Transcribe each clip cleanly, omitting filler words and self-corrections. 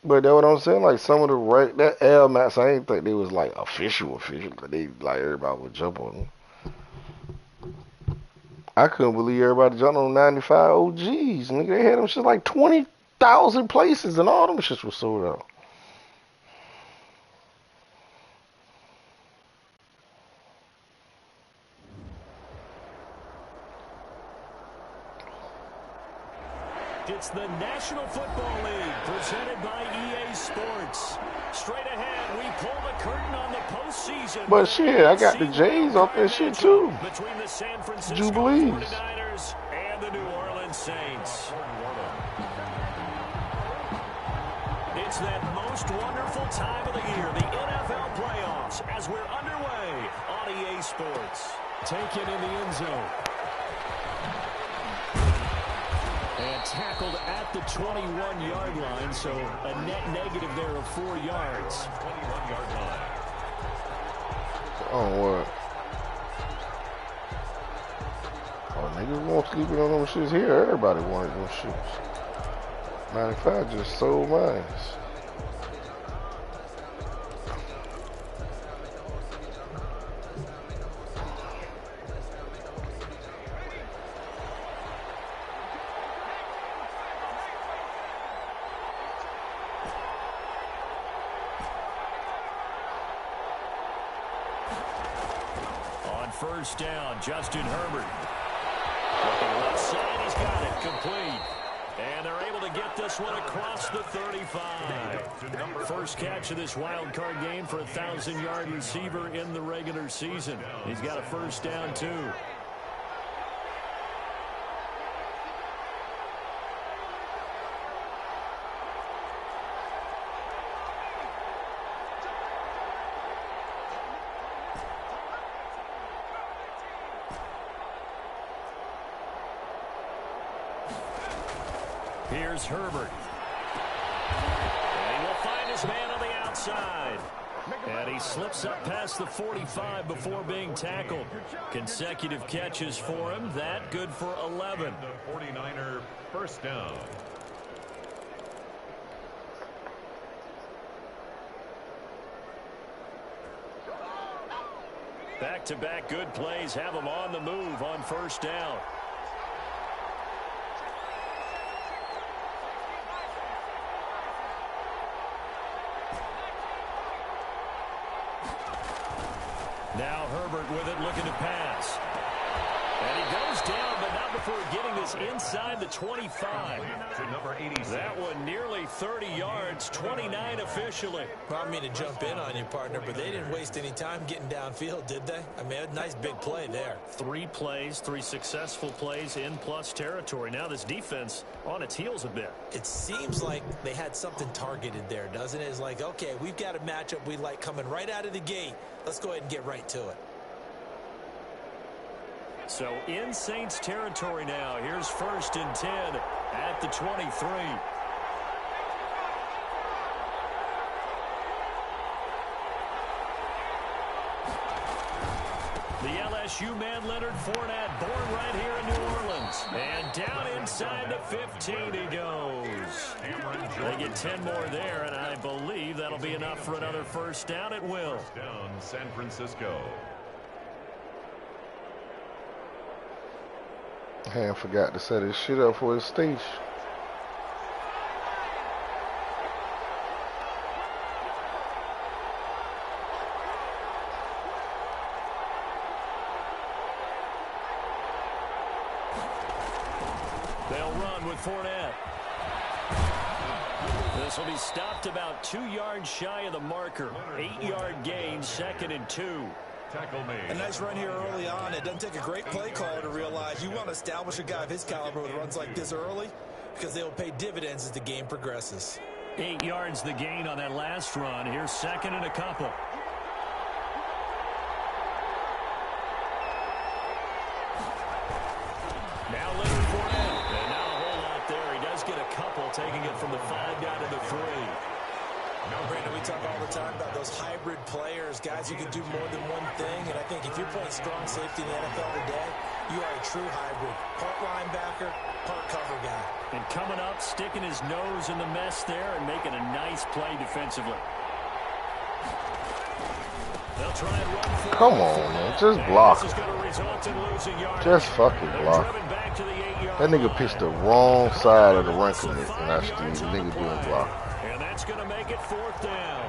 But that's what I'm saying. Like some of the that L mats, I ain't think they was like official, but they like everybody would jump on them. I couldn't believe everybody jumped on 95 OGs. Nigga, they had them shit like 20,000 places, and all them shits was sold out. It's the National Football League presented by EA Sports. Straight ahead, we pull the curtain on the postseason. But shit, I got the NFC J's wild off card that shit too. matchup between the San Francisco Jubilees. 49ers and the New Orleans Saints. It's that most wonderful time of the year, the NFL playoffs, as we're underway on EA Sports. Taken in the end zone. And tackled at the 21-yard line, so a net negative there of 4 yards. 21-yard line. Oh, what? Oh, niggas won't sleeping on them shits here. Everybody wanted them shits. 95 just sold mine. First down, Justin Herbert. Looking left side, he's got it, complete. And they're able to get this one across the 35. First catch of this wild card game for a 1,000-yard receiver in the regular season. He's got a first down, too. Here's Herbert. And he will find his man on the outside. And he slips up past the 45 before being tackled. Consecutive catches for him. That good for 11. The 49er first down. Back-to-back good plays have him on the move on first down. Now Herbert with it, looking to pass. And he goes down, but not before getting this inside the 25. To number 86. That one nearly 30 yards, 29 officially. Well, I mean to jump in on you, partner, but they didn't waste any time getting downfield, did they? I mean, a nice big play there. 3 plays, 3 successful plays in plus territory. Now this defense on its heels a bit. It seems like they had something targeted there, doesn't it? It's like, okay, we've got a matchup we like coming right out of the gate. Let's go ahead and get right to it. So in Saints territory now. Here's 1st and 10 at the 23. The LSU man Leonard Fournette, born right here in New Orleans. And down inside the 15 he goes. They get 10 more there, and I believe that'll be enough for another first down at will. First down, San Francisco. Ham forgot to set his shit up for his station. They'll run with Fournette. This will be stopped about 2 yards shy of the marker. 8-yard gain, 2nd and 2. Tackle made. A nice run here early on. It doesn't take a great play caller to realize you want to establish a guy of his caliber with runs like this early because they will pay dividends as the game progresses. 8 yards the gain on that last run. Here's 2nd and a couple. Now Leonard Fournette. And not a whole lot there. He does get a couple, taking it from the 5 down to the 3. Brandon, we talk all the time about those hybrid players, guys who can do more than one thing. And I think if you're playing strong safety in the NFL today, You are a true hybrid. Part linebacker, part cover guy. And coming up, sticking his nose in the mess there and making a nice play defensively. They'll try and run for Come on, man. Just block. Just fucking block. That nigga pitched the wrong side of the run commit, and I still the nigga didn't block. And that's going to make it 4th down.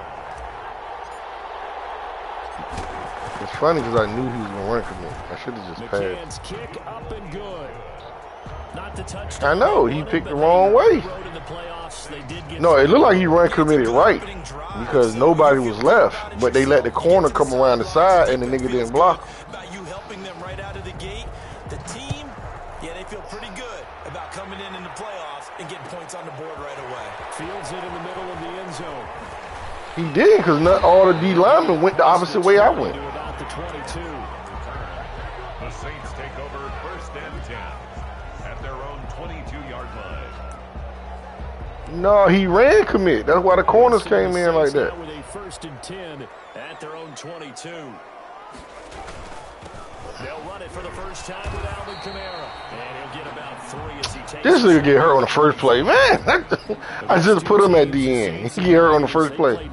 It's funny because I knew he was going to run commit. I should have just passed. Kick up and good. Not the I touchdown. know, he picked the wrong way. No, it looked like he run committed right because nobody was left, but they let the corner come around the side and the nigga didn't block. About you helping them right out of the gate, the team, yeah, they feel pretty good about coming in the playoffs and getting points on the board right away. Fields it in the middle of the end zone. He did because not all the D linemen went the opposite way I went. About the 22. The Saints take over 1st and 10 at their own 22-yard line. No, he ran commit. That's why the corners came in like that. With a 1st and 10 at their own 22. They'll run it for the first time with Alvin Kamara. And he'll get about 3 as he takes. This nigga get hurt on the first play, man. I just put him at the end. He get hurt on the first play.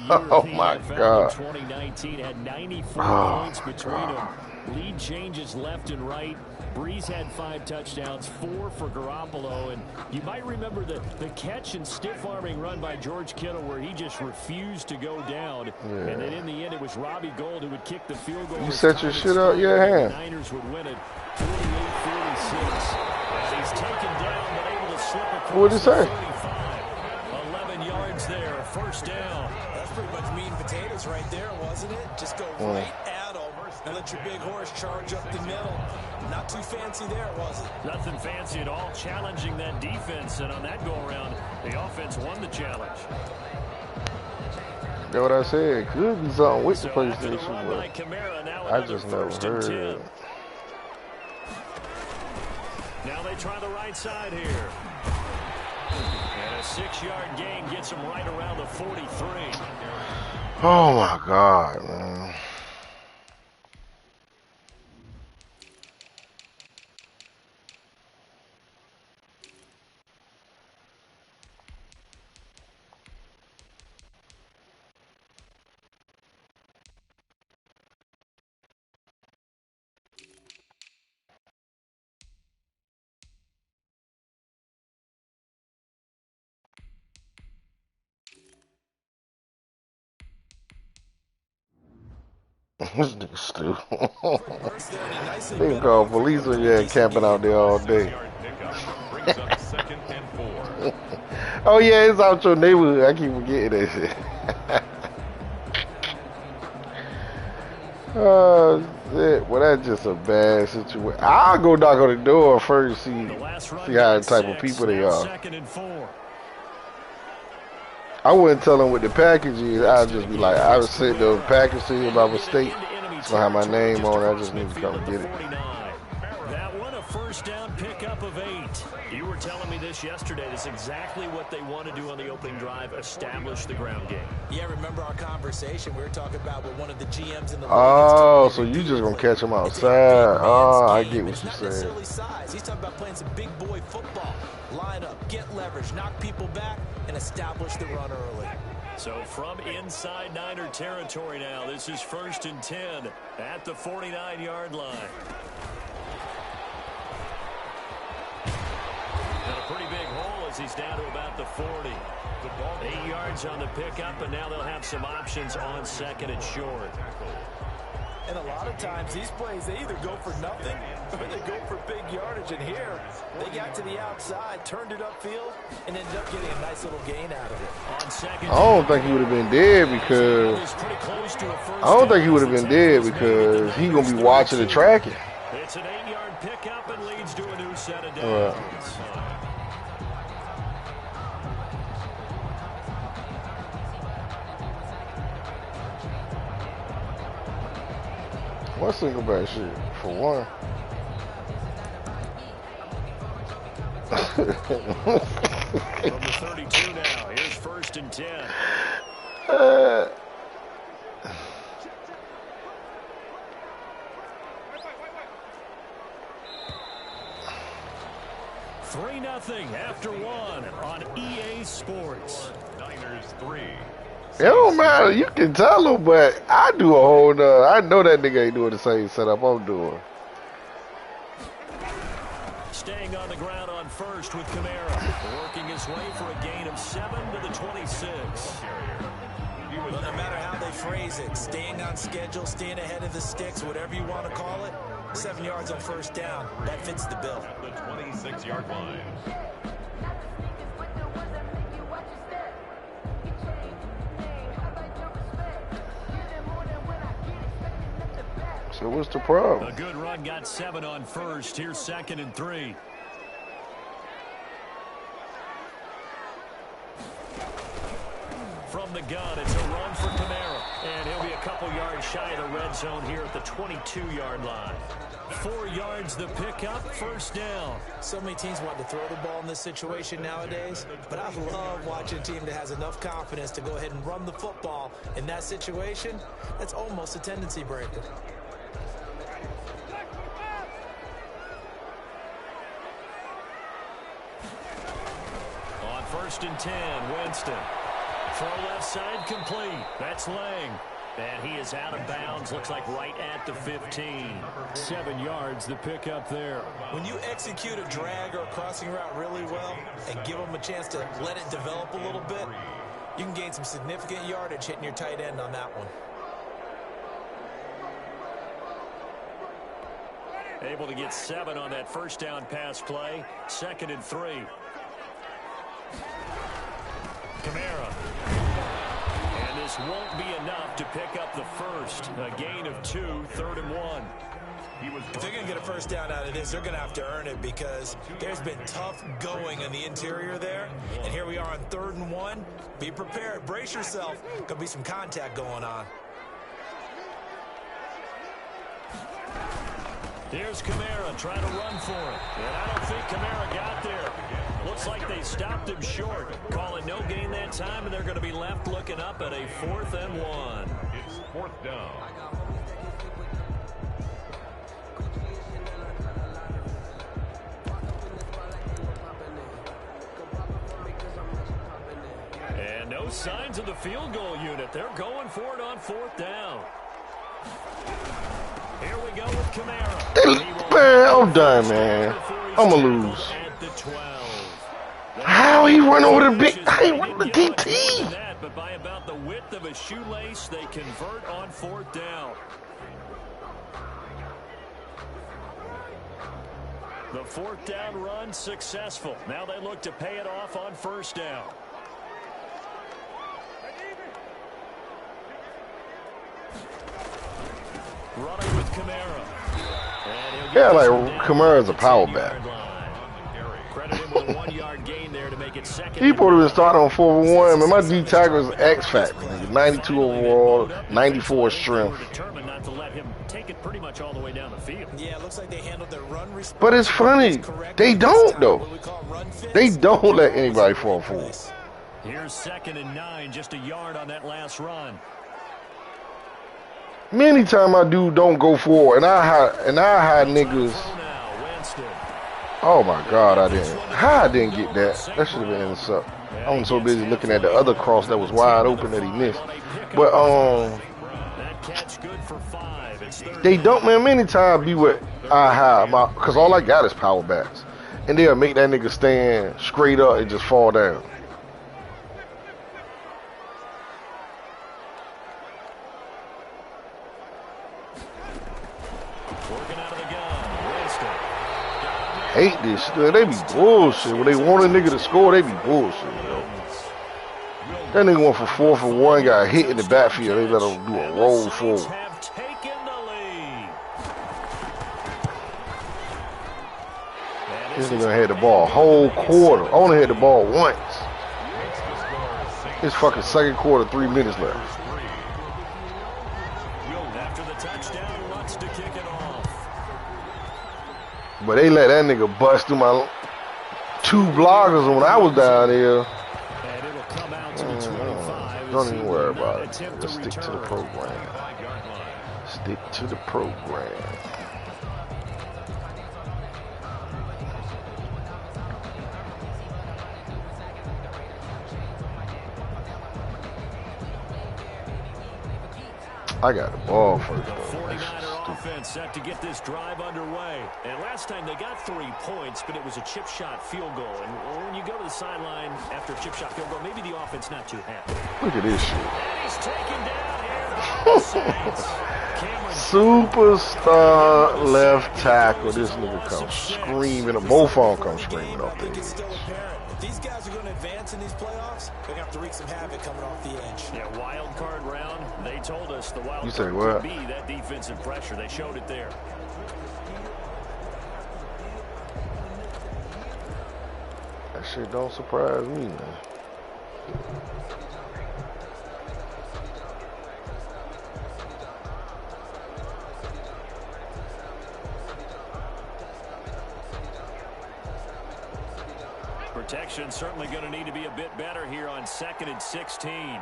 Oh my God. 2019 had 94 points between them. Lead changes left and right. Breeze had 5 touchdowns, 4 for Garoppolo, and you might remember the catch and stiff-arming run by George Kittle where he just refused to go down, and then in the end it was Robbie Gould who would kick the field goal. You set your shit up, yeah, hand. The Niners would win it 48-46. And he's taken down but able to slip across. What did he say? 11 yards there, 1st down. That's pretty much meat and potatoes right there, wasn't it? Just go right at them and let your big horse charge up the middle. Not too fancy there, was it? Nothing fancy at all, challenging that defense, and on that go-around, the offense won the challenge. That's what I said. Could be something with the PlayStation, but Kamara, I just never heard it. Now they try the right side here. And a 6-yard gain gets him right around the 43. Oh my God, man. This nigga stupid. They call police when you're camping out there all day. Oh yeah, it's out your neighborhood. I keep forgetting that shit. Oh shit. Well, that's just a bad situation. I'll go knock on the door first, see how the type of people they are. I wouldn't tell them what the package is. I'd just be like, I would send the package to you by mistake. It's gonna have my name on it. I just need to come get it. That one, a 1st down pickup of 8. You were telling me this yesterday. That's exactly what they want to do on the opening drive, establish the ground game. Yeah, remember our conversation? We were talking about what one of the GMs in the league. Oh, so you just gonna catch them outside? Oh, I get what you said. He's talking about playing some big boy football. Line up, get leverage, knock people back, and establish the run early. So from inside Niner territory now, this is 1st and 10 at the 49-yard line. And a pretty big hole as he's down to about the 40. 8 yards on the pickup, and now they'll have some options on 2nd and short. And a lot of times these plays, they either go for nothing or they go for big yardage. And here, they got to the outside, turned it upfield, and ended up getting a nice little gain out of it. On 2nd, I don't think he would have been dead because he gonna be watching the tracking. It's an 8-yard pickup and leads to a new set of downs. What single back shit? For one. From the 32 now, here's 1st and 10. 0-0 after one on EA Sports. Niners 3. It don't matter. You can tell him, but I do a whole nother. I know that nigga ain't doing the same setup I'm doing. Staying on the ground on first with Kamara. Working his way for a gain of 7 to the 26. Well, no matter how they phrase it, staying on schedule, staying ahead of the sticks, whatever you want to call it, 7 yards on first down, that fits the bill. The 26-yard line. So what's the problem? A good run got 7 on first. Here's 2nd and 3. From the gun, it's a run for Kamara. And he'll be a couple yards shy of the red zone here at the 22-yard line. 4 yards the pickup, first down. So many teams want to throw the ball in this situation nowadays, but I love watching a team that has enough confidence to go ahead and run the football. In that situation, that's almost a tendency breaker. On 1st and 10, Winston. Throw left side complete. That's Lang. And he is out of bounds. Looks like right at the 15. 7 yards the pickup there. When you execute a drag or a crossing route really well and give them a chance to let it develop a little bit, you can gain some significant yardage hitting your tight end on that one. Able to get 7 on that first down pass play. 2nd and 3. Kamara. And this won't be enough to pick up the first. A gain of 2, 3rd and 1. If they're going to get a first down out of this, they're going to have to earn it because there's been tough going in the interior there. And here we are on 3rd and 1. Be prepared. Brace yourself. Going to be some contact going on. Here's Kamara trying to run for it. And I don't think Kamara got there. Looks like they stopped him short. Calling no gain that time, and they're going to be left looking up at a 4th and 1. It's 4th down. And no signs of the field goal unit. They're going for it on 4th down. Here we go with Kamara. Man, I'm done, man. I'm going to lose. How he run over the big... How he run the DT? But by about the width of a shoelace, they convert on 4th down. The 4th down run successful. Now they look to pay it off on 1st down. Running with Kamara. Yeah, like Kamara's a power back. Credit him with a 1-yard gain there to make it 2nd. He probably would start on 4th and 1. Man, my D tackle is X Factor. 92 overall, 94 strength. Determined not to let him take it pretty much all the way down the field. Yeah, it looks like they handled their run response. But it's funny. They don't, though. They don't let anybody fall forward. Here's 2nd and 9, just a yard on that last run. Many time I don't go forward, and I hide niggas. Oh my God, I didn't. How I didn't get that? That should have been intercept. I was so busy looking at the other cross that was wide open that he missed. But they don't, man. Many times be what I hide, because all I got is power backs, and they'll make that nigga stand straight up and just fall down. Hate this shit. They be bullshit. When they want a nigga to score, they be bullshit, yo. That nigga went for 4th and 1, got hit in the backfield. They let him do a roll forward. This nigga had the ball a whole quarter. Only had the ball once. It's fucking 2nd quarter, 3 minutes left. After the touchdown, wants to kick it off. But they let that nigga bust through my 2 blockers when I was down there. And it'll come out to the 25. Don't even worry about it. Let's stick to the program. Stick to the program. I got the ball first, The though. 49er offense set to get this drive underway. And last time they got 3 points, but it was a chip shot field goal. And when you go to the sideline after a chip shot field goal, maybe the offense not too happy. Look at this shit. And he's taken down here by the Saints. Superstar left tackle. This nigga comes screaming. Both of them come screaming off the edge. If these guys are going to advance in these playoffs, they're going to have to wreak some havoc coming off the edge. Yeah, wild card round. They told us the wild You say card what? would be that defensive pressure. They showed it there. That shit don't surprise me, man. Protection certainly going to need to be a bit better here on 2nd and 16.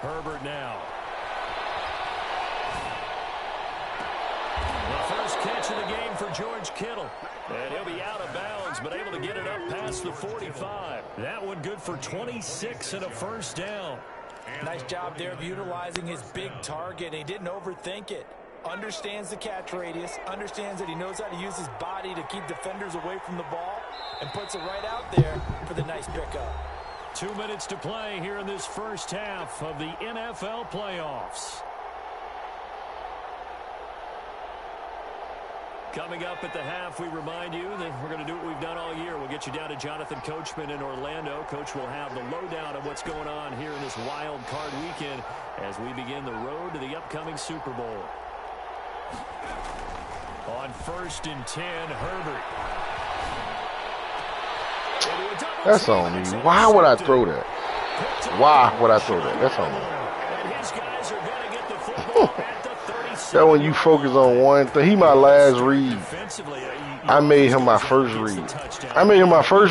Herbert now. The first catch of the game for George Kittle. And he'll be out of bounds, but able to get it up past the 45. That one good for 26 and a first down. Nice job there of utilizing his big target. He didn't overthink it. Understands the catch radius, understands that he knows how to use his body to keep defenders away from the ball, and puts it right out there for the nice pickup. 2 minutes to play here in this first half of the NFL playoffs. Coming up at the half, we remind you that we're going to do what we've done all year. We'll get you down to Jonathan Coachman in Orlando. Coach will have the lowdown of what's going on here in this wild card weekend as we begin the road to the upcoming Super Bowl. On 1st and 10, Herbert. That's on me. Why would I throw that? Why would I throw that? That's on me. And his guys are going to get the football at the 37. That when you focus on one thing, he my last read. I made him my first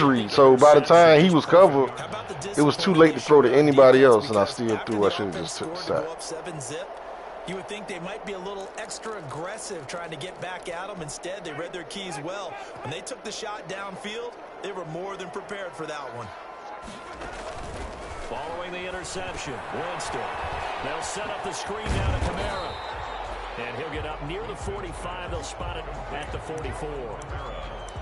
read. So by the time he was covered, it was too late to throw to anybody else, and I still threw. I should have just took the sack. You would think they might be a little extra aggressive trying to get back at them. Instead, they read their keys well. When they took the shot downfield, they were more than prepared for that one. Following the interception, Winston. They'll set up the screen now to Kamara. And he'll get up near the 45. They'll spot it at the 44.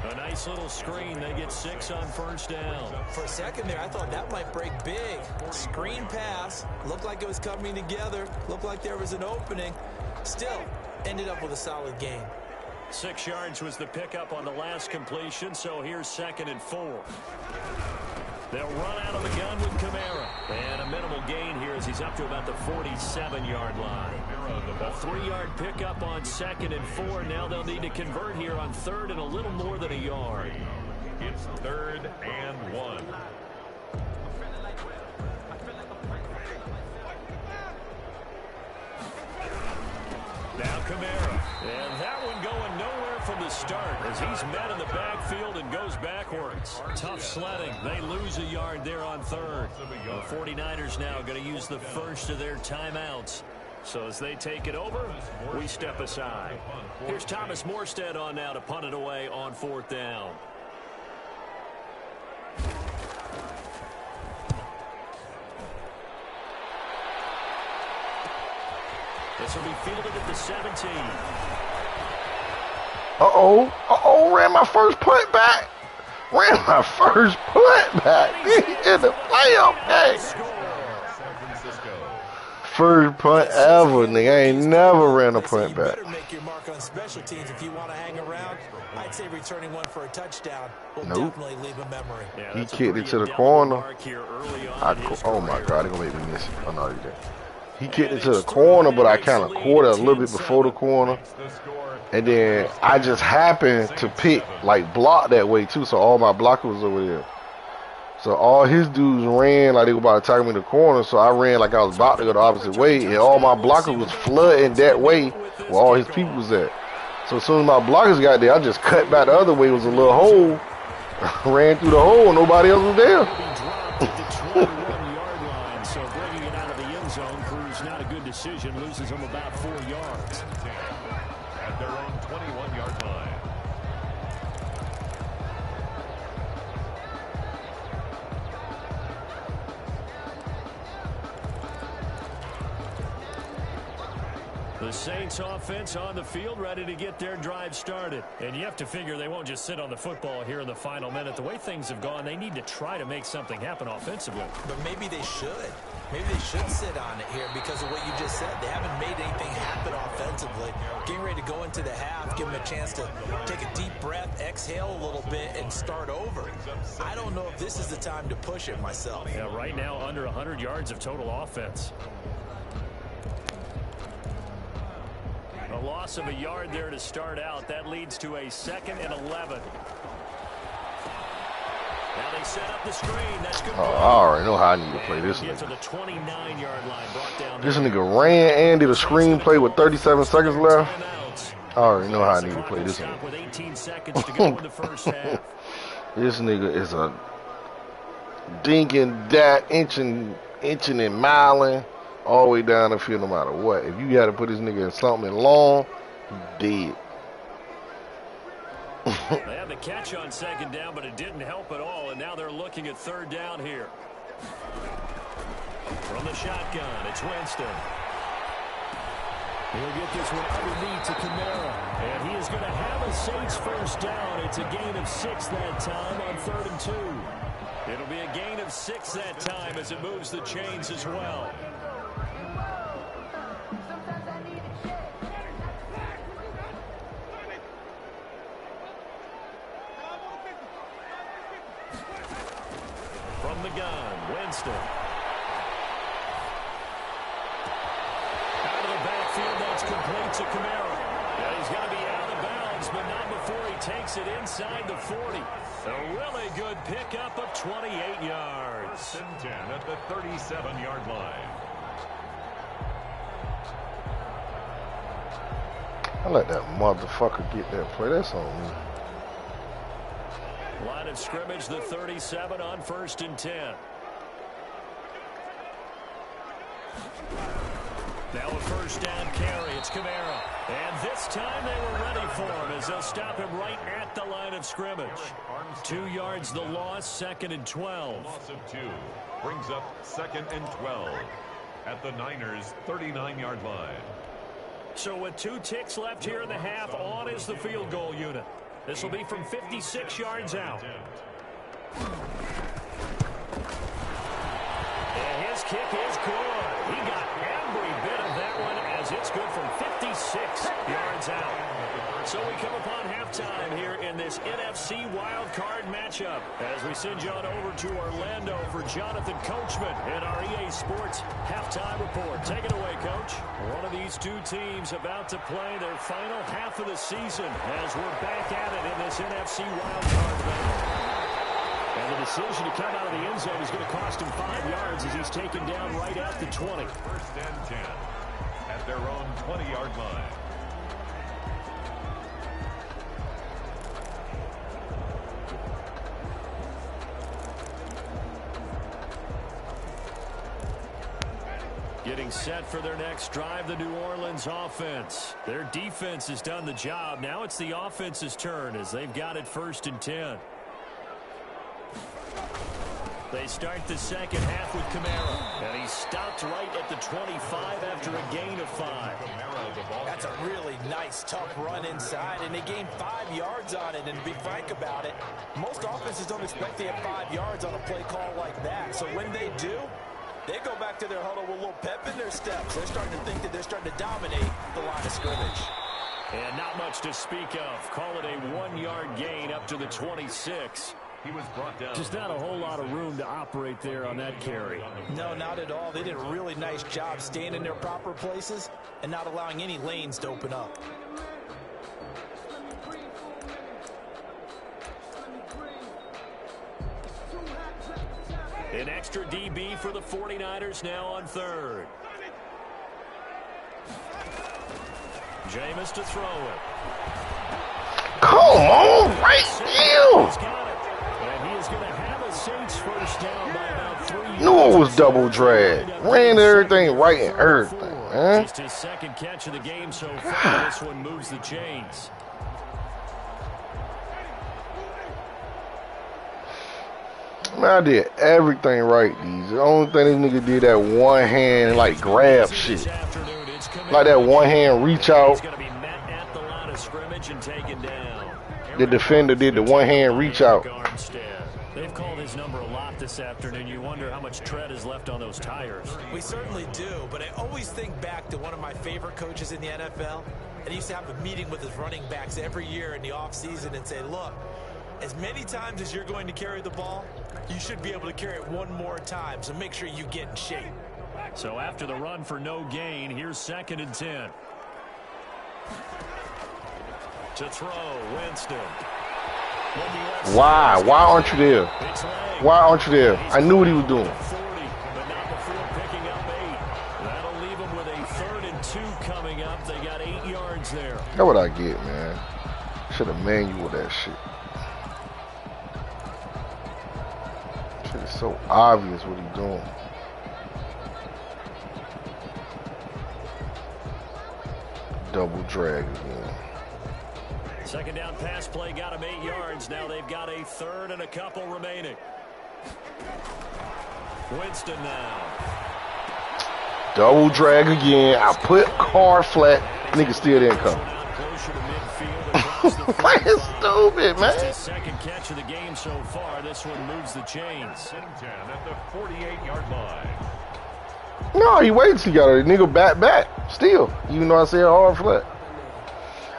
A nice little screen. They get 6 on first down. For a second there, I thought that might break big. Screen pass. Looked like it was coming together. Looked like there was an opening. Still, ended up with a solid gain. 6 yards was the pickup on the last completion, so here's 2nd and 4. They'll run out of the gun with Kamara. And a minimal gain here as he's up to about the 47-yard line. A 3-yard pickup on 2nd and 4. Now they'll need to convert here on 3rd and a little more than a yard. It's 3rd and 1. Now Kamara. And that one going nowhere from the start as he's met in the backfield and goes backwards. Tough sledding. They lose a yard there on 3rd. The 49ers now going to use the first of their timeouts. So as they take it over, we step aside. Here's Thomas Morstead on now to punt it away on 4th down. This will be fielded at the 17. Ran my first punt back. In the playoff game. First punt ever, nigga. I ain't never ran a punt back. You better make your mark on special teams if you want to hang around. I'd say returning one for a touchdown will definitely leave a memory. Yeah, he kicked it to the corner. Oh my God, they're going to make me miss it. Oh, no, he didn't. He kicked it to the corner, but I kind of caught it a little bit before the corner. And then I just happened to pick, block that way, too. So all my blockers was over there. So all his dudes ran like they were about to tackle me in the corner. So I ran like I was about to go the opposite way. And all my blockers was flooding that way where all his people was at. So as soon as my blockers got there, I just cut back the other way. It was a little hole. Ran through the hole and nobody else was there. So bringing it out of the end zone proves not a good decision. Loses him about 4 yards. At their own 21-yard line. The Saints offense on the field, ready to get their drive started. And you have to figure they won't just sit on the football here in the final minute. The way things have gone, they need to try to make something happen offensively. But maybe they should. Maybe they should sit on it here because of what you just said. They haven't made anything happen offensively. Getting ready to go into the half, give them a chance to take a deep breath, exhale a little bit, and start over. I don't know if this is the time to push it myself. Yeah, right now under 100 yards of total offense. A loss of a yard there to start out. That leads to a 2nd and 11. Now they set up the screen. That's good. I already know how I need to play this Get to nigga. the 29-yard line. Brought down This nigga ran and did a screenplay with 37 seconds left. timeouts. I already know how I need to play this Stop with nigga. 18 seconds to go in the first half. This nigga is a dinking that inching and miling all the way down the field no matter what. If you got to put this nigga in something long, he dead. They had the catch on 2nd down, but it didn't help at all, and now they're looking at 3rd down here. From the shotgun, it's Winston. He'll get this one underneath to Kamara, and he is going to have a Saints first down. It's a gain of 6 that time on 3rd and 2. It'll be a gain of 6 that time as it moves the chains as well. From the gun, Winston. Out of the backfield, that's complete to Kamara. Yeah, he's going to be out of bounds, but not before he takes it inside the 40. A really good pickup of 28 yards. 1st and 10 at the 37-yard line. I let that motherfucker get that play. That's on me. Line of scrimmage, the 37 on 1st and 10. Now a first down carry. It's Kamara. And this time they were ready for him as they'll stop him right at the line of scrimmage. 2 yards the loss, 2nd and 12. Loss of 2 brings up 2nd and 12 at the Niners' 39-yard line. So with 2 ticks left here in the half, on is the field goal unit. This will be from 56 yards out. And his kick is good. He got every bit of that one as it's good from 56 yards out. So we come upon halftime here in this NFC wildcard matchup as we send you on over to Orlando for Jonathan Coachman in our EA Sports halftime report. Take it away, Coach. One of these two teams about to play their final half of the season as we're back at it in this NFC wildcard battle. And the decision to come out of the end zone is going to cost him 5 yards as he's taken down right at the 20. 1st and 10 at their own 20-yard line. Getting set for their next drive, the New Orleans offense. Their defense has done the job. Now it's the offense's turn as they've got it 1st and 10. They start the second half with Kamara. And he stopped right at the 25 after a gain of 5. That's a really nice, tough run inside, and they gained 5 yards on it. And to be frank about it, most offenses don't expect to have 5 yards on a play call like that. So when they do, they go back to their huddle with a little pep in their steps. They're starting to think that they're starting to dominate the line of scrimmage. And not much to speak of. Call it a 1-yard gain up to the 26. He was brought down. Just not a whole lot of room to operate there on that carry. No, not at all. They did a really nice job staying in their proper places and not allowing any lanes to open up. An extra DB for the 49ers now on 3rd. Jameis to throw it. Come on, right here. He's got it. And he is going to have a Saints first down by about 3 yards. Knew it was double drag. Ran everything right and everything, man. Just his second catch of the game so far. This one moves the chains. Man, I did everything right, these. The only thing this nigga did that one hand, like, grab shit. This afternoon, It's Like that one-hand reach out. He's going to be met at the line of scrimmage and taken down. The defender did the one-hand reach out. They've called his number a lot this afternoon. You wonder how much tread is left on those tires. We certainly do, but I always think back to one of my favorite coaches in the NFL. And he used to have a meeting with his running backs every year in the offseason and say, look, as many times as you're going to carry the ball, you should be able to carry it one more time, so make sure you get in shape. So after the run for no gain, here's 2nd and 10. To throw, Winston. Why? Why aren't you there? Why aren't you there? I knew what he was doing. 40, but not before picking up 8. That'll leave him with a 3rd and 2 coming up. They got 8 yards there. That's what I get, man. Should have manual that shit. Shit is so obvious what he's doing. Double drag again. 2nd down pass play got him 8 yards. Now they've got a 3rd and a couple remaining. Winston now. Double drag again. I put hard flat. Nigga still didn't come. That's stupid, man. His 2nd catch of the game so far. This one moves the chains. At the 48-yard line. No, he waits. He got a nigga back. Still, even though I said hard flat.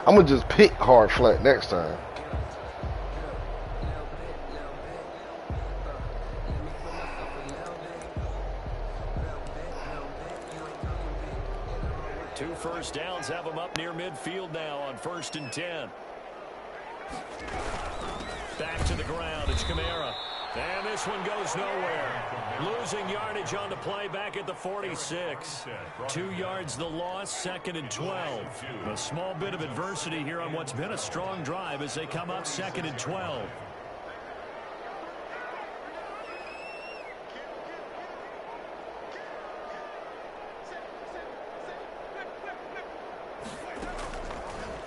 I'm gonna just pick hard flat next time. Two first downs have him up near midfield now on 1st and 10. Back to the ground. It's Kamara. And this one goes nowhere. Losing yardage on the play back at the 46. 2 yards the loss, 2nd and 12. A small bit of adversity here on what's been a strong drive as they come up 2nd and 12.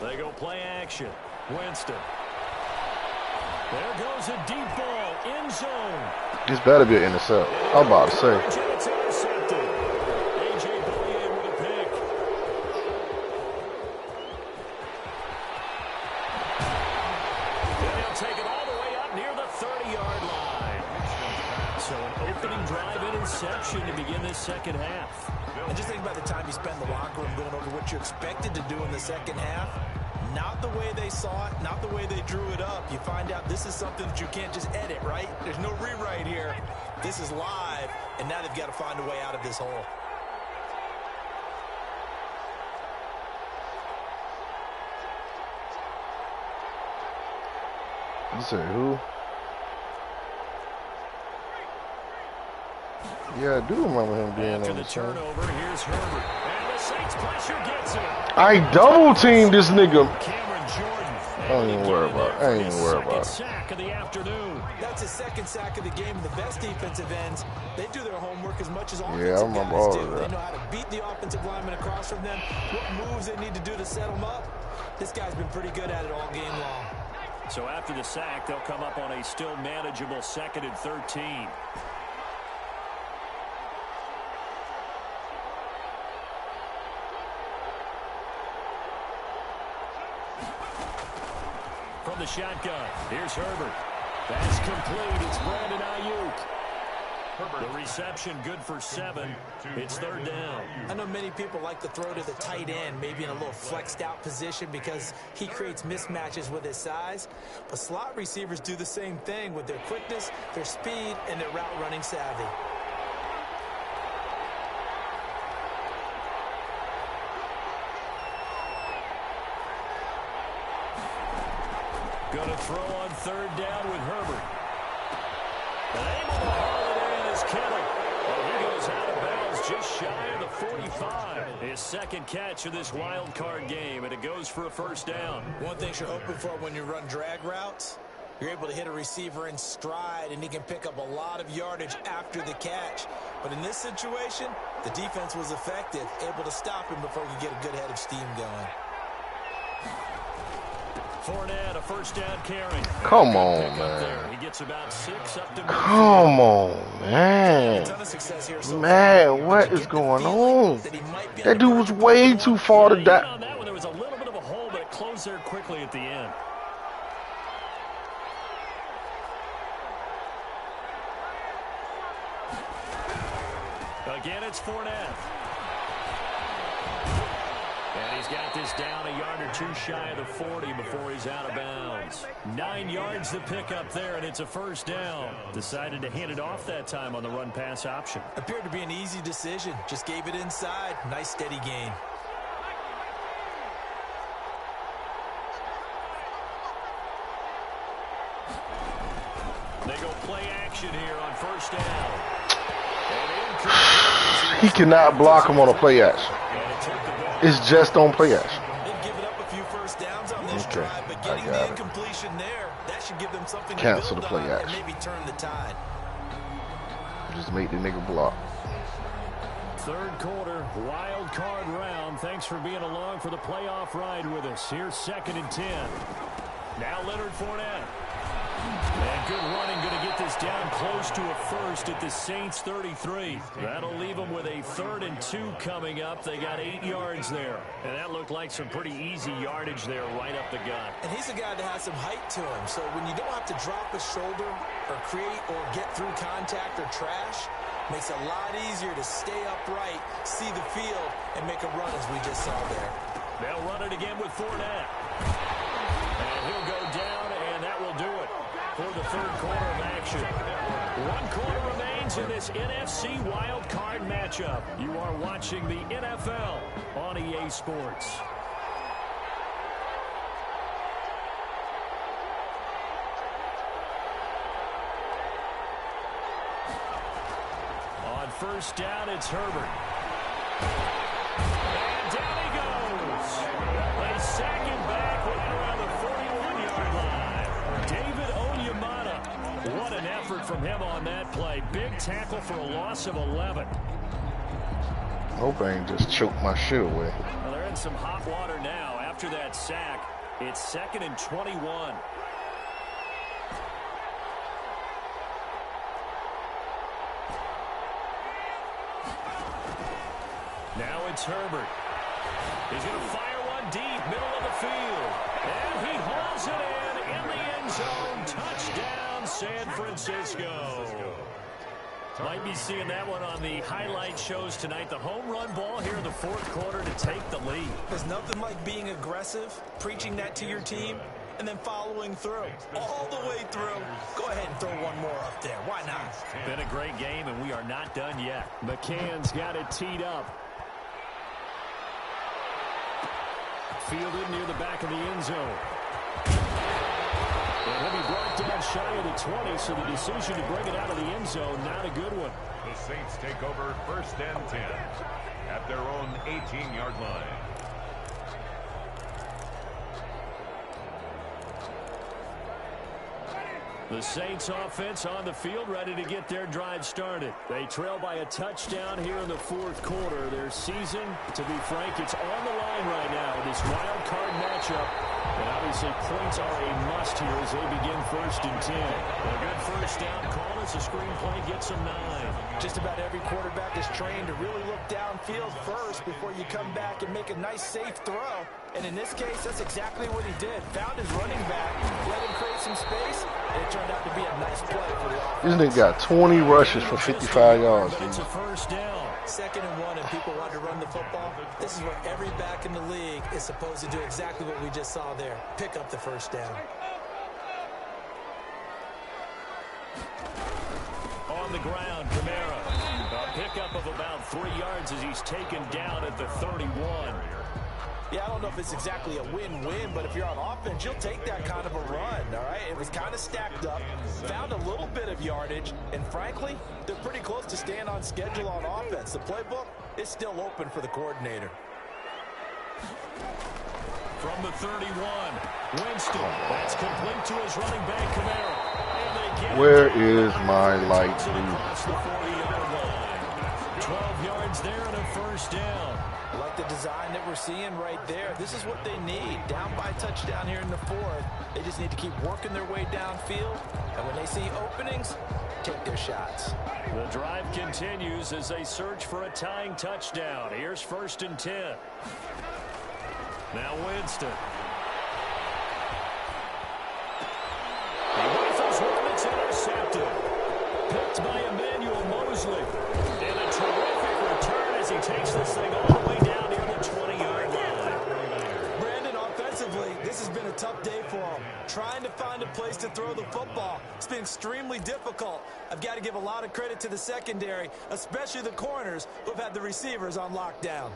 They go play action. Winston. There goes a deep ball, end zone. This better be an intercept. I'm about to say. It's intercepted. A.J. Bouye with a pick. And he'll take it all the way up near the 30-yard line. So an opening drive interception to begin this 2nd half. And just think about the time you spend in the locker room going over what you expected to do in the 2nd half. Not the way they saw it, not the way they drew it up. You find out this is something that you can't just edit, right? There's no rewrite here. This is live, and now they've got to find a way out of this hole. You said who? Yeah, I do remember him being After on the the turnover, here's Herbert. And the Saints pressure gets him. I double teamed this nigga. Cameron Jordan. I ain't even worried about it. I ain't even worried about it. Sack of the afternoon. That's his 2nd sack of the game. The best defensive ends, they do their homework as much as offensive Yeah, I remember guys all do. of that. They know how to beat the offensive lineman across from them, what moves they need to do to set them up. This guy's been pretty good at it all game long. So after the sack, they'll come up on a still manageable 2nd and 13. From the shotgun, here's Herbert. That's complete. It's Brandon Ayuk. The reception good for 7. It's 3rd down. I know many people like to throw to the tight end, maybe in a little flexed out position because he creates mismatches with his size. But slot receivers do the same thing with their quickness, their speed, and their route running savvy. Going to throw on 3rd down with Herbert. And able to haul it in is Kittle. And he goes out of bounds just shy of the 45. His 2nd catch of this wild card game, and it goes for a 1st down. One thing you're hoping for when you run drag routes, you're able to hit a receiver in stride, and he can pick up a lot of yardage after the catch. But in this situation, the defense was effective, able to stop him before he could get a good head of steam going. Fournette, a 1st down carry. Come on, man. He gets about 6 up to midfield. Come on, man. Man, what is going on? That dude was way too far to die. On that one, there was a little bit of a hole, but it closed there quickly at the end. Again, it's Fournette. And he's got this down a yard or two shy of the 40 before he's out of bounds. 9 yards to pick up there, and it's a first down. Decided to hand it off that time on the run-pass option. Appeared to be an easy decision. Just gave it inside. Nice, steady gain. They go play action here on first down. He cannot block him on a play action. It's just on play action. They've given up a few first downs on this drive, but getting the incompletion there, that should give them something Cancel to the build play on action. and maybe turn the tide. Just make the nigga block. Third quarter, wild card round. Thanks for being along for the playoff ride with us. Here's 2nd and 10. Now Leonard Fournette. And good running, going to get this down close to a first at the Saints 33. That'll leave them with a 3rd and 2 coming up. They got 8 yards there. And that looked like some pretty easy yardage there right up the gut. And he's a guy that has some height to him. So when you don't have to drop a shoulder or create or get through contact or trash, makes it a lot easier to stay upright, see the field, and make a run as we just saw there. They'll run it again with Fournette. And he'll go down, and that will do it for the third quarter of action. 1 quarter remains in this NFC wild card matchup. You are watching the NFL on EA Sports. On first down, it's Herbert. And down he goes. They sack him back right around the 41-yard line. David Onyemata. What an effort from him on that play. Big tackle for a loss of 11. Hope I ain't just choked my shit away. Well, they're in some hot water now. After that sack, it's 2nd and 21. Now it's Herbert. He's going to fire one deep, middle of the field. And he hauls it in the end zone. Touchdown, San Francisco. Might be seeing that one on the highlight shows tonight. The home run ball here in the 4th quarter to take the lead. There's nothing like being aggressive, preaching that to your team, and then following through. All the way through. Go ahead and throw one more up there. Why not? Been a great game, and we are not done yet. McCann's got it teed up. Fielded near the back of the end zone. And he'll be brought down shy of the 20, so the decision to bring it out of the end zone, not a good one. The Saints take over 1st and 10 at their own 18-yard line. The Saints offense on the field, ready to get their drive started. They trail by a touchdown here in the 4th quarter. Their season, to be frank, it's on the line right now in this wild card matchup. And obviously points are a must here as they begin 1st and 10. A good first down call as the screenplay gets them 9. Just about every quarterback is trained to really look downfield first before you come back and make a nice, safe throw. And in this case, that's exactly what he did. Found his running back, let him create some space, and it turned out to be a nice play for the offense. This nigga got 20 rushes for 55 yards. It's a first down. 2nd and 1, and people want to run the football. This is where every back in the league is supposed to do exactly what we just saw there. Pick up the first down. On the ground, Kamara. A pickup of about 3 yards as he's taken down at the 31. Yeah, I don't know if it's exactly a win-win, but if you're on offense, you'll take that kind of a run, all right? It was kind of stacked up, found a little bit of yardage, and frankly, they're pretty close to staying on schedule on offense. The playbook is still open for the coordinator. From the 31, Winston. That's complete to his running back, Kamara. Where is my light blue? 12 yards there and a first down. Like the design that we're seeing right there. This is what they need. Down by touchdown here in the fourth. They just need to keep working their way downfield. And when they see openings, take their shots. The drive continues as they search for a tying touchdown. Here's 1st and 10. Now Winston. He rifles one. It's intercepted. Picked by Emmanuel Mosley. And a terrific return as he takes this thing all the way down near the 20-yard line. Brandon, offensively, this has been a tough day for him. Trying to find a place to throw the football. It's been extremely difficult. I've got to give a lot of credit to the secondary, especially the corners who have had the receivers on lockdown.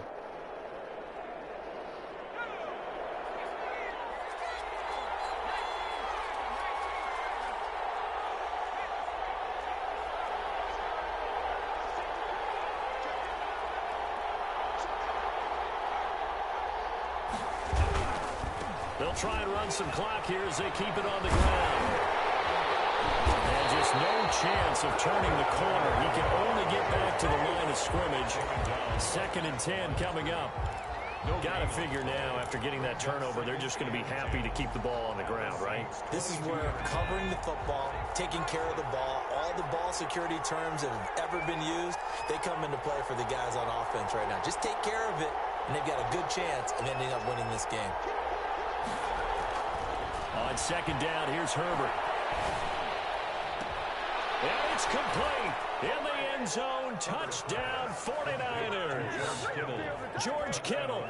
They'll try and run some clock here as they keep it on the ground. And just no chance of turning the corner. He can only get back to the line of scrimmage. 2nd and 10 coming up. Got to figure now, after getting that turnover, they're just going to be happy to keep the ball on the ground, right? This is where covering the football, taking care of the ball, all the ball security terms that have ever been used, they come into play for the guys on offense right now. Just take care of it, and they've got a good chance of ending up winning this game. On 2nd down, here's Herbert. And it's complete. In the end zone, touchdown 49ers. George Kittle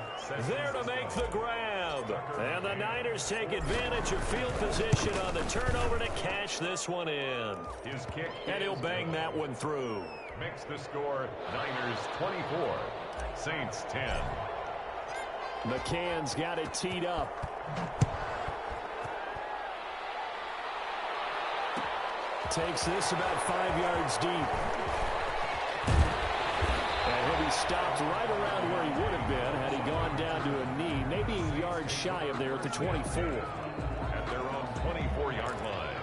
there to make the grab. And the Niners take advantage of field position on the turnover to cash this one in. His kick. And he'll bang that one through. Makes the score Niners 24, Saints 10. McCann's got it teed up. Takes this about 5 yards deep. And he'll be stopped right around where he would have been had he gone down to a knee, maybe a yard shy of there at the 24. At their own 24-yard line.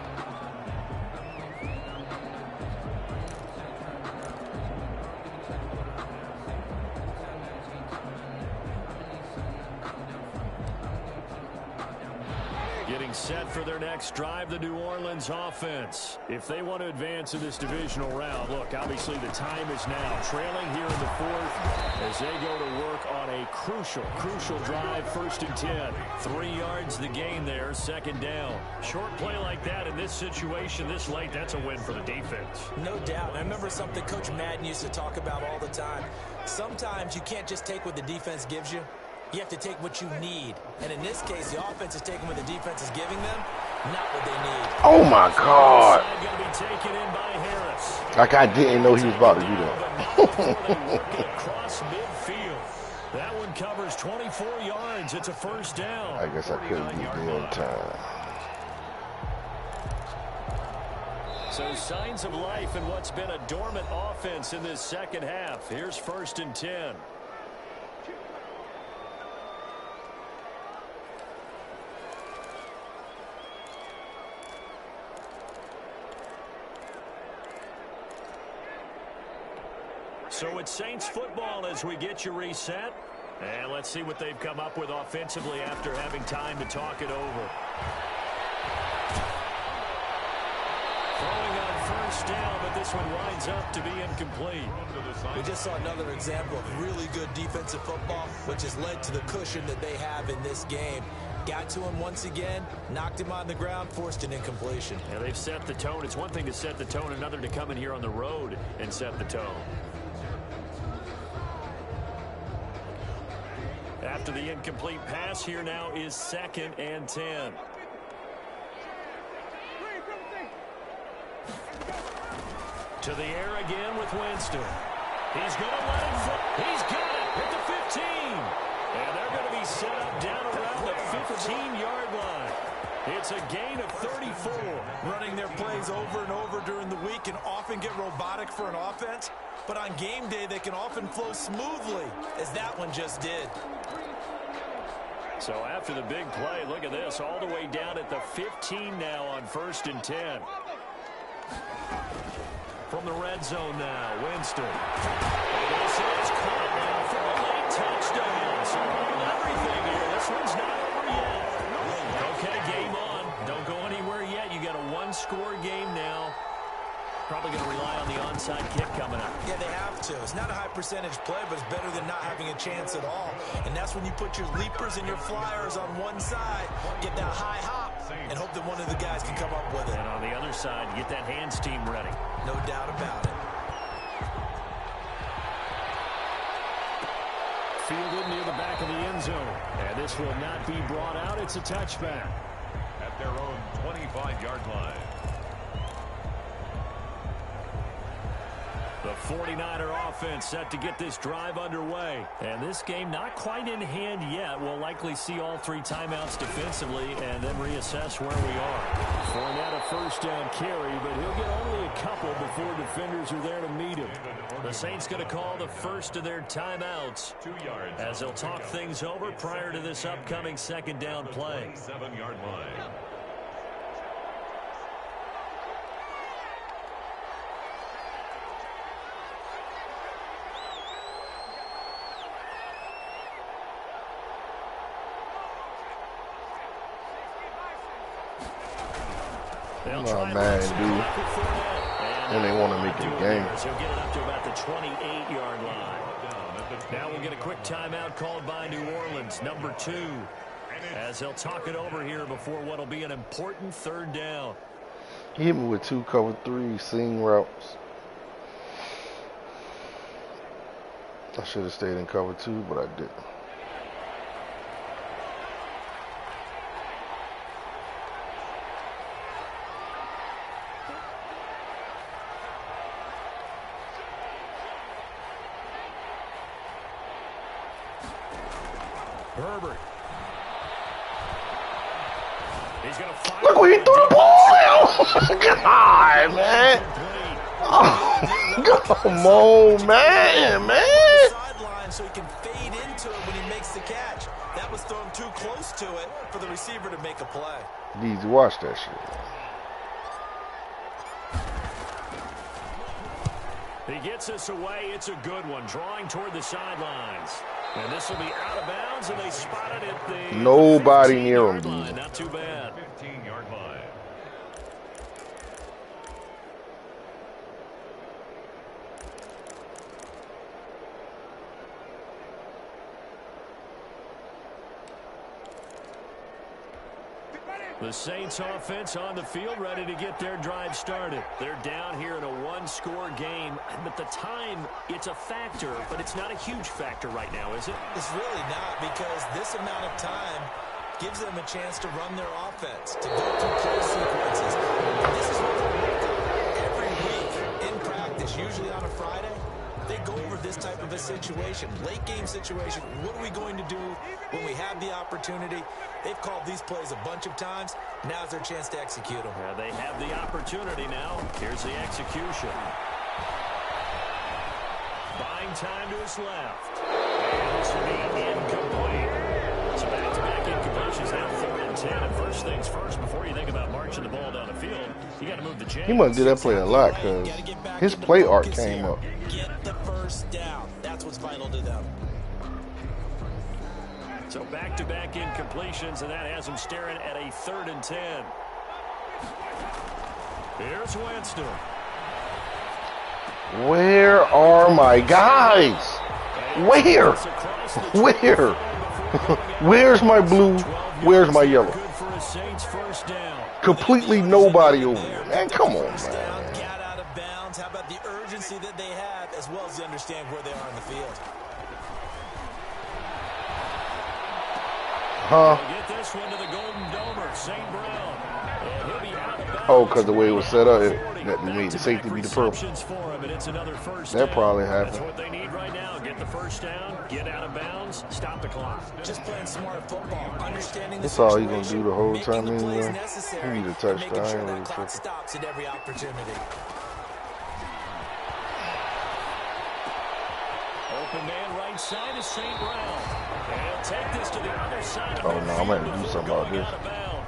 Getting set for their next drive, the New Orleans offense. If they want to advance in this divisional round, look, obviously the time is now. Trailing here in the fourth as they go to work on a crucial drive, 1st and 10. 3 yards the gain there, 2nd down. Short play like that in this situation this late, that's a win for the defense. No doubt. I remember something Coach Madden used to talk about all the time. Sometimes you can't just take what the defense gives you. You have to take what you need. And in this case, the offense is taking what the defense is giving them, not what they need. Oh, my God. Going to be taken in by Harris. Like I didn't know he was about to do that. Across midfield. That one covers 24 yards. It's a 1st down. I guess I couldn't get there in time. So signs of life in what's been a dormant offense in this second half. Here's 1st and 10. So it's Saints football as we get you reset. And let's see what they've come up with offensively after having time to talk it over. Throwing on 1st down, but this one winds up to be incomplete. We just saw another example of really good defensive football, which has led to the cushion that they have in this game. Got to him once again, knocked him on the ground, forced an incompletion. Yeah, they've set the tone. It's one thing to set the tone, another to come in here on the road and set the tone. After the incomplete pass, here now is 2nd and 10. To the air again with Winston. He's going to let it fly. He's got it at the 15. And they're going to be set up down around the 15-yard line. It's a gain of 34. Running their plays over and over during the week can often get robotic for an offense, but on game day they can often flow smoothly, as that one just did. So after the big play, look at this, all the way down at the 15 now on 1st and 10. From the red zone now, Winston. And this is caught now for a late touchdown. down. So everything here. This one's not over yet. Okay, game on. Don't go anywhere yet. You got a one-score game now. Probably going to rely on the onside kick coming up. Yeah, they have to. It's not a high percentage play, but it's better than not having a chance at all. And that's when you put your leapers and your flyers on one side, get that high hop, and hope that one of the guys can come up with it. And on the other side, get that hands team ready. No doubt about it. Fielded near the back of the end zone. And this will not be brought out. It's a touchback. At their own 25-yard line. The 49er offense set to get this drive underway. And this game not quite in hand yet. We'll likely see all three timeouts defensively and then reassess where we are. Fournette a first down carry, but he'll get only a couple before defenders are there to meet him. The Saints going to call the first of their timeouts 2 yards as they'll talk things over prior to this upcoming second down play. 7-yard line. Oh, man, dude. And they want to make it a game. He'll get it up to about the 28-yard line. Now we'll get a quick timeout called by New Orleans, number 2, as they'll talk it over here before what will be an important third down. He hit me with 2 cover 3 seam routes. I should have stayed in cover 2, but I didn't. Herbert. He's going to fire. Look where he threw the ball out. God, man. Oh, come on, man. Sideline so he can fade into it when he makes the catch. That was thrown too close to it for the receiver to make a play. Need to watch that shit. He gets us away. It's a good one. Drawing toward the sidelines. And this will be out of bounds, and they spotted it at the Nobody near him, line. dude. Not too bad. 15-yard line. The Saints offense on the field, ready to get their drive started. They're down here in a one-score game. At the time, it's a factor, but it's not a huge factor right now, is it? It's really not, because this amount of time gives them a chance to run their offense, to go through play sequences. And this is what they work on every week in practice, usually on a Friday. They go over this type of a situation, late game situation. What are we going to do when we have the opportunity? They've called these plays a bunch of times. Now's their chance to execute them. They have the opportunity now. Here's the execution. Buying time to his left. And this will be incomplete. So back-to-back incompletions now, 3rd and 10. And first things first, before you think about marching the ball down the field, you got to move the chains. He must do that play a lot because his play art came up. Get the first down. That's what's vital to them. So back-to-back incompletions, and that has him staring at a 3rd and 10. Here's Winston. Where are my guys? Where? Where? Where's my blue? Where's my yellow? Completely nobody over here. Man, come on, man. Got out of bounds. How about the urgency that they have, as well as they understand where they are in the field? Huh? Get this one to the Golden Domer, St. Brown. And he'll be out of bounds. Oh, because the way it was set up, that made the safety be the purple. That probably happened. That's what they need right now. Get the first down, get out of bounds, stop the clock. Just playing smart football, understanding the That's all he's situation, gonna do the whole making time the plays anyway. necessary, He need a and touchdown. making sure Ain't that really clock tripping. stops at every opportunity. Open man right side is St. Brown. And he'll take this to the other side. Oh, no, I'm gonna do something about this.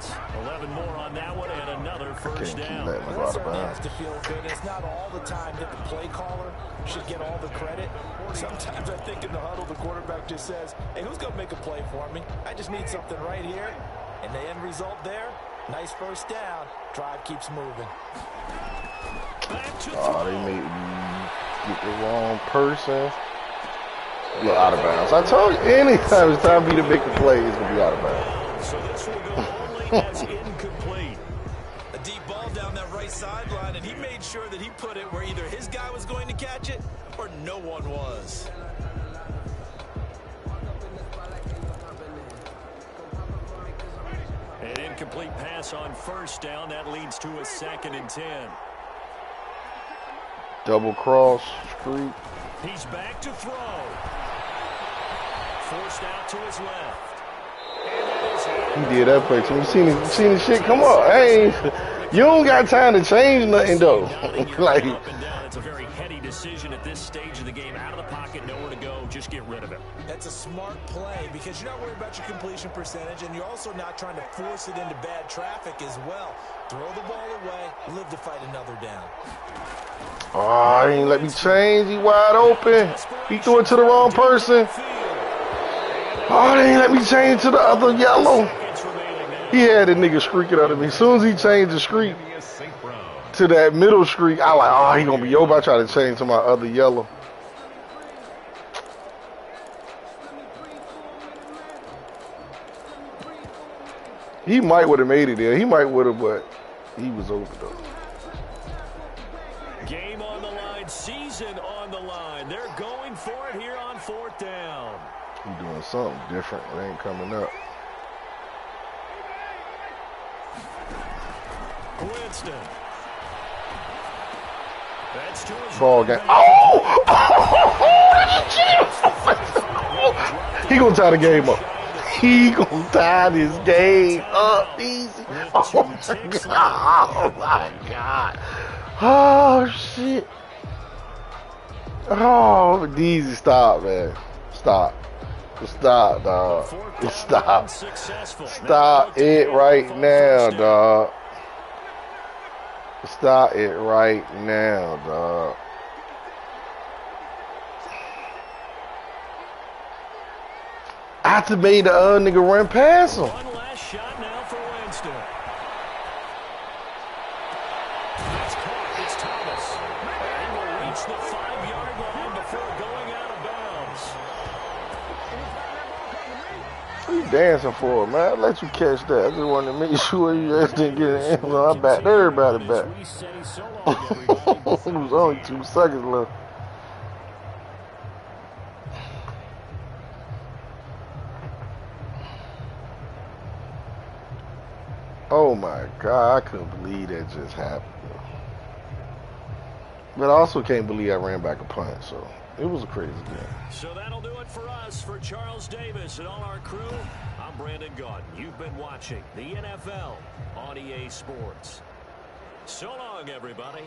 yards. 11 more on that one and another first down. That Well, that certainly has to feel good. It's not all the time that the play caller should get all the credit. Sometimes I think in the huddle, the quarterback just says, hey, who's going to make a play for me? I just need something right here. And the end result there, nice first down. Drive keeps moving. Oh, they made me get the wrong person. A little out of bounds. I told you, anytime it's time for me to make a play, it's going to be out of bounds. So this will go only as incomplete. A deep ball down that right sideline, and he made sure that he put it where either his guy was going to catch it or no one was. An incomplete pass on first down. That leads to a 2nd and 10. Double cross, street. He's back to throw. Forced out to his left. He did that play too. You seen his shit? Come on. Hey, you don't got time to change nothing, though. Like, up and down. It's a very heady decision at this stage of the game. Out of the pocket, nowhere to go. Just get rid of it. That's a smart play because you're not worried about your completion percentage, and you're also not trying to force it into bad traffic as well. Throw the ball away, live to fight another down. oh, he ain't let me change. He wide open. He threw it to the wrong person. Oh, they ain't let me change to the other yellow. He had the nigga streaking out of me. As soon as he changed the streak to that middle streak, I like, oh, he gonna be over. I try to change to my other yellow. He might would have made it there. He might would have, but he was over though. Game on the line, season on the line. They're going for it here on 4th down. He doing something different. It ain't coming up. Winston. That's to his Ball game. Oh! Oh! He gonna tie the game up. He gonna tie this game up easy. Oh my god! Oh my god! Oh shit! Oh, easy, stop, man. Stop. Stop, dog. Stop. Stop it right now, dog. Stop it right now, dog. I have to make the nigga run past him. One last shot now for Winston. It's caught. It's Thomas. And he will reach the 5-yard line before going out of bounds. What you dancing for, man? I let you catch that. I just wanted to make sure you just didn't get an end. I backed everybody back. It was only 2 seconds left. Oh my God, I couldn't believe that just happened. But I also can't believe I ran back a punt, so it was a crazy game. So that'll do it for us. For Charles Davis and all our crew, I'm Brandon Gaudin. You've been watching the NFL on EA Sports. So long, everybody.